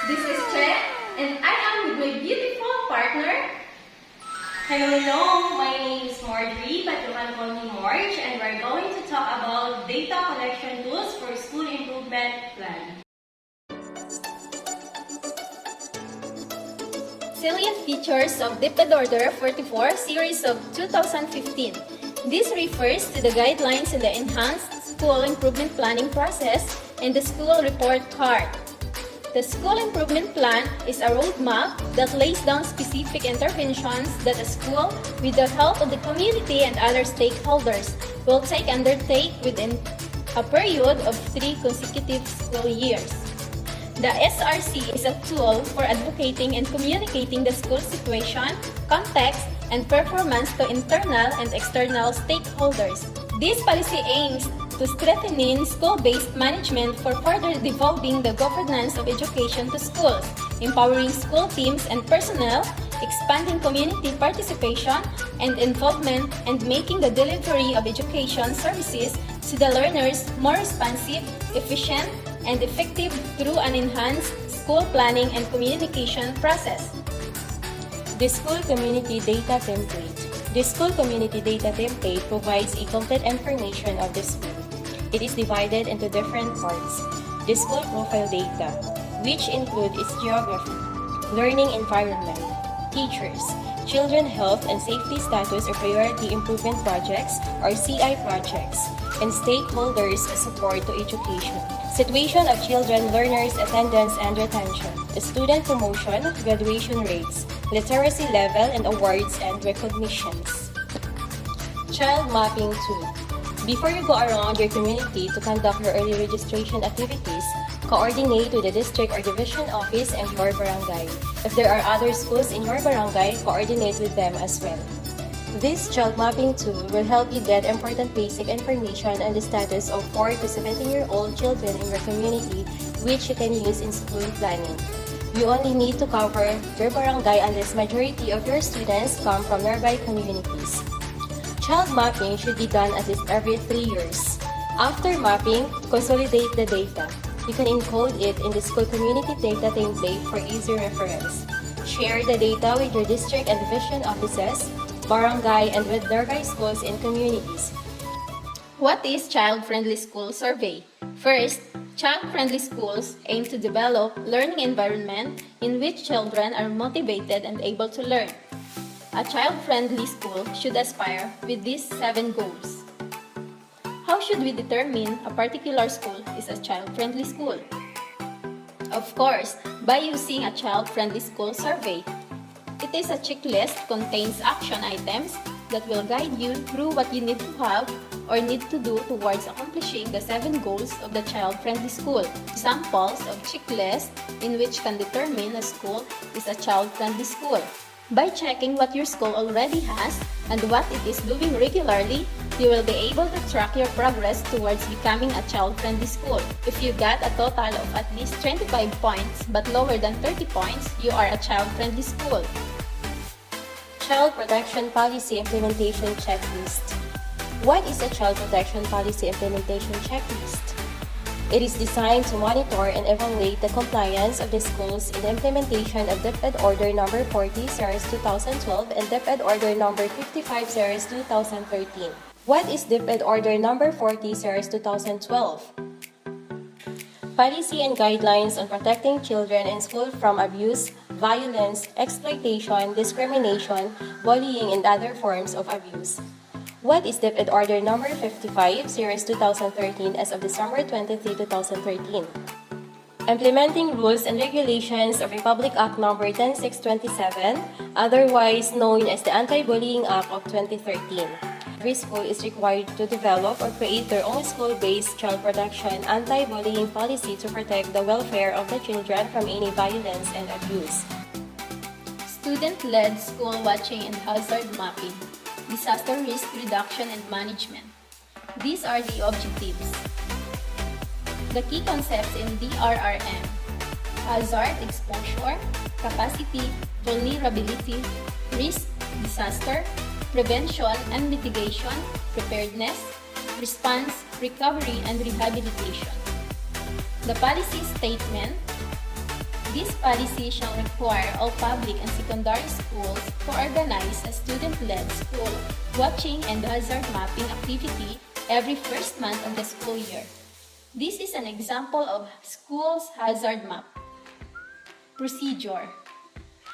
This is Che, and I am with my beautiful partner. Hello, my name is Marjorie, but you can call me Marge, and we're going to talk about data collection tools for school improvement plan. Salient features of DepEd Order 44 series of 2015. This refers to the guidelines in the enhanced school improvement planning process and the school report card. The school improvement plan is a roadmap that lays down specific interventions that a school, with the help of the community and other stakeholders, will undertake within a period of 3 consecutive school years. The SRC is a tool for advocating and communicating the school situation, context, and performance to internal and external stakeholders. This policy aims to strengthening school-based management for further devolving the governance of education to schools, empowering school teams and personnel, expanding community participation and involvement, and making the delivery of education services to the learners more responsive, efficient, and effective through an enhanced school planning and communication process. The School Community Data Template. The School Community Data Template provides a complete information of the school. It is divided into different parts. The school profile data, which include its geography, learning environment, teachers, children health and safety status or priority improvement projects or CI projects, and stakeholders support to education. Situation of children, learners, attendance and retention, student promotion, graduation rates, literacy level and awards and recognitions. Child mapping tool. Before you go around your community to conduct your early registration activities, coordinate with the district or division office and your barangay. If there are other schools in your barangay, coordinate with them as well. This child mapping tool will help you get important basic information on the status of 4 to 17-year-old children in your community, which you can use in school planning. You only need to cover your barangay unless majority of your students come from nearby communities. Child mapping should be done at least every 3 years. After mapping, consolidate the data. You can encode it in the school community data template for easy reference. Share the data with your district and division offices, barangay, and with nearby schools and communities. What is Child-Friendly School Survey? First, child-friendly schools aim to develop learning environment in which children are motivated and able to learn. A child-friendly school should aspire with these 7 goals. How should we determine a particular school is a child-friendly school? Of course, by using a child-friendly school survey. It is a checklist contains action items that will guide you through what you need to have or need to do towards accomplishing the 7 goals of the child-friendly school. Examples of checklist in which can determine a school is a child-friendly school. By checking what your school already has and what it is doing regularly, you will be able to track your progress towards becoming a child-friendly school. If you got a total of at least 25 points but lower than 30 points, you are a child-friendly school. Child Protection Policy Implementation Checklist. What is a Child Protection Policy Implementation Checklist? It is designed to monitor and evaluate the compliance of the schools in the implementation of DepEd Order No. 40 Series 2012 and DepEd Order No. 55 Series 2013. What is DepEd Order No. 40 Series 2012? Policy and guidelines on protecting children in school from abuse, violence, exploitation, discrimination, bullying, and other forms of abuse. What is DepEd Order No. 55, Series 2013 as of December 23, 2013? Implementing rules and regulations of Republic Act No. 10627, otherwise known as the Anti-Bullying Act of 2013. Every school is required to develop or create their own school-based child protection anti-bullying policy to protect the welfare of the children from any violence and abuse. Student-led school watching and hazard mapping. Disaster risk reduction and management. These are the objectives. The key concepts in DRRM: hazard, exposure, capacity, vulnerability, risk, disaster, prevention and mitigation, preparedness, response, recovery, and rehabilitation. The policy statement: This policy shall require all public and secondary schools to organize a student-led school watching and hazard mapping activity every first month of the school year. This is an example of school's hazard map. Procedure: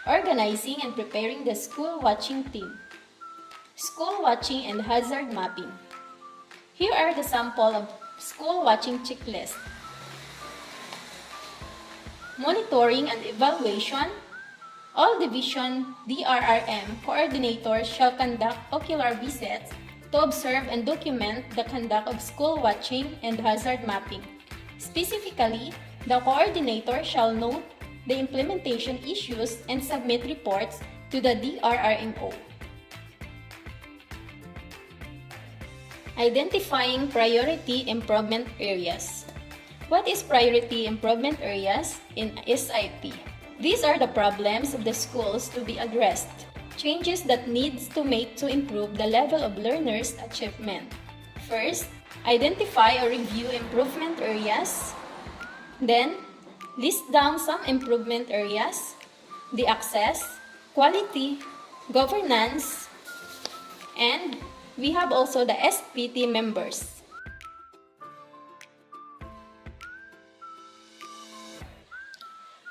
organizing and preparing the school watching team. School watching and hazard mapping. Here are the sample of school watching checklist. Monitoring and evaluation. All division DRRM coordinators shall conduct ocular visits to observe and document the conduct of school watching and hazard mapping. Specifically, the coordinator shall note the implementation issues and submit reports to the DRRMO. Identifying priority improvement areas. What is priority improvement areas in SIP? These are the problems of the schools to be addressed, changes that needs to make to improve the level of learners' achievement. First, identify or review improvement areas. Then, list down some improvement areas, the access, quality, governance, and we have also the SPT members.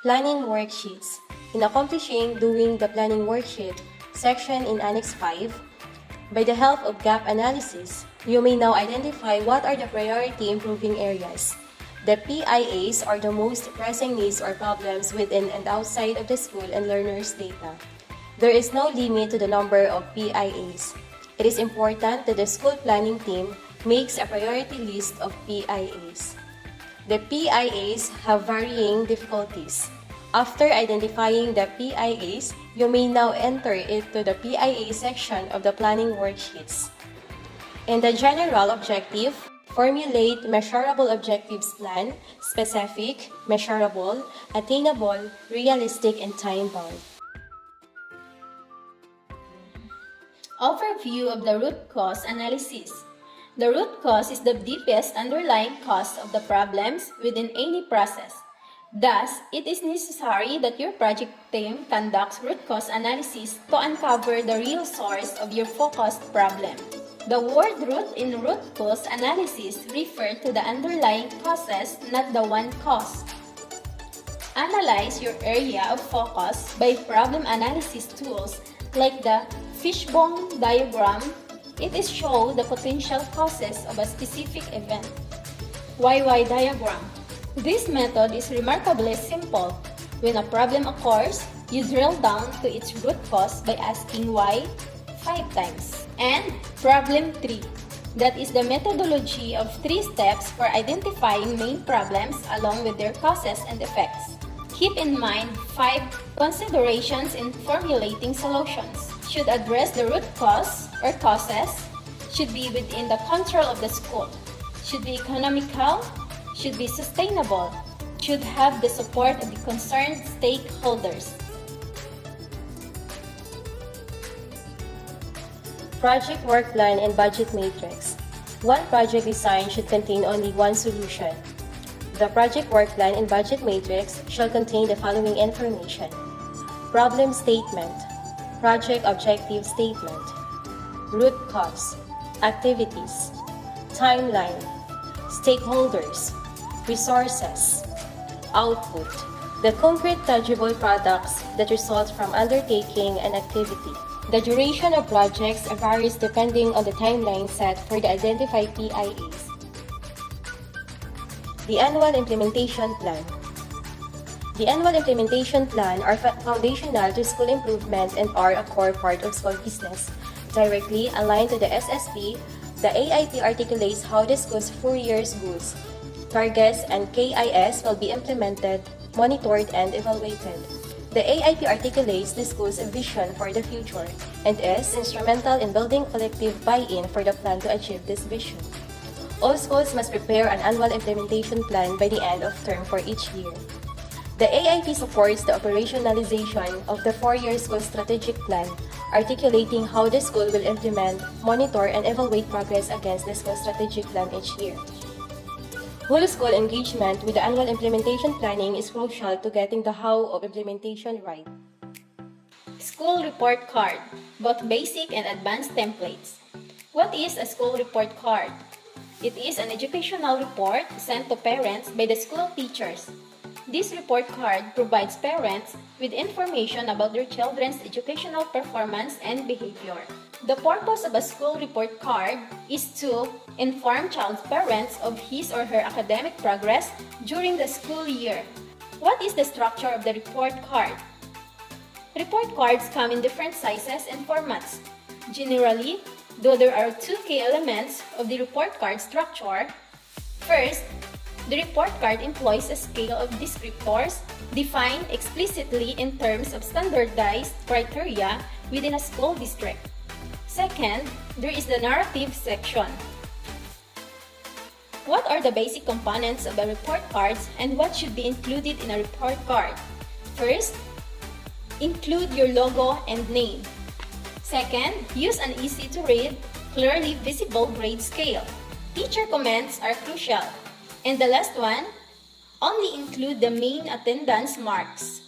Planning worksheets. In accomplishing doing the planning worksheet section in Annex 5, by the help of gap analysis, you may now identify what are the priority improving areas. The PIAs are the most pressing needs or problems within and outside of the school and learners' data. There is no limit to the number of PIAs. It is important that the school planning team makes a priority list of PIAs. The PIAs have varying difficulties. After identifying the PIAs, you may now enter into the PIA section of the planning worksheets. In the general objective, formulate measurable objectives plan, specific, measurable, attainable, realistic, and time-bound. Overview of the root cause analysis. The root cause is the deepest underlying cause of the problems within any process. Thus, it is necessary that your project team conducts root cause analysis to uncover the real source of your focused problem. The word root in root cause analysis refers to the underlying causes, not the one cause. Analyze your area of focus by problem analysis tools like the fishbone diagram. It is show the potential causes of a specific event. YY diagram. This method is remarkably simple. When a problem occurs, you drill down to its root cause by asking why 5 times. And problem 3. That is the methodology of 3 steps for identifying main problems along with their causes and effects. Keep in mind 5 considerations in formulating solutions. Should address the root cause or causes, should be within the control of the school, should be economical, should be sustainable, should have the support of the concerned stakeholders. Project work plan and budget matrix. One project design should contain only one solution. The project work plan and budget matrix shall contain the following information: problem statement, project objective statement, root cause, activities, timeline, stakeholders, resources, output, the concrete tangible products that result from undertaking an activity. The duration of projects varies depending on the timeline set for the identified PIAs. The annual implementation plan. The annual implementation plan are foundational to school improvement and are a core part of school business. Directly aligned to the SSP, the AIP articulates how the school's 4 years goals, targets, and KIS will be implemented, monitored, and evaluated. The AIP articulates the school's vision for the future and is instrumental in building collective buy-in for the plan to achieve this vision. All schools must prepare an annual implementation plan by the end of term for each year. The AIP supports the operationalization of the 4-year school strategic plan, articulating how the school will implement, monitor, and evaluate progress against the school strategic plan each year. Whole school engagement with the annual implementation planning is crucial to getting the how of implementation right. School report card, both basic and advanced templates. What is a school report card? It is an educational report sent to parents by the school teachers. This report card provides parents with information about their children's educational performance and behavior. The purpose of a school report card is to inform child's parents of his or her academic progress during the school year. What is the structure of the report card? Report cards come in different sizes and formats. Generally, though there are two key elements of the report card structure, first, the report card employs a scale of descriptors defined explicitly in terms of standardized criteria within a school district. Second, there is the narrative section. What are the basic components of a report card and what should be included in a report card? First, include your logo and name. Second, use an easy-to-read, clearly visible grade scale. Teacher comments are crucial. And the last one, only include the main attendance marks.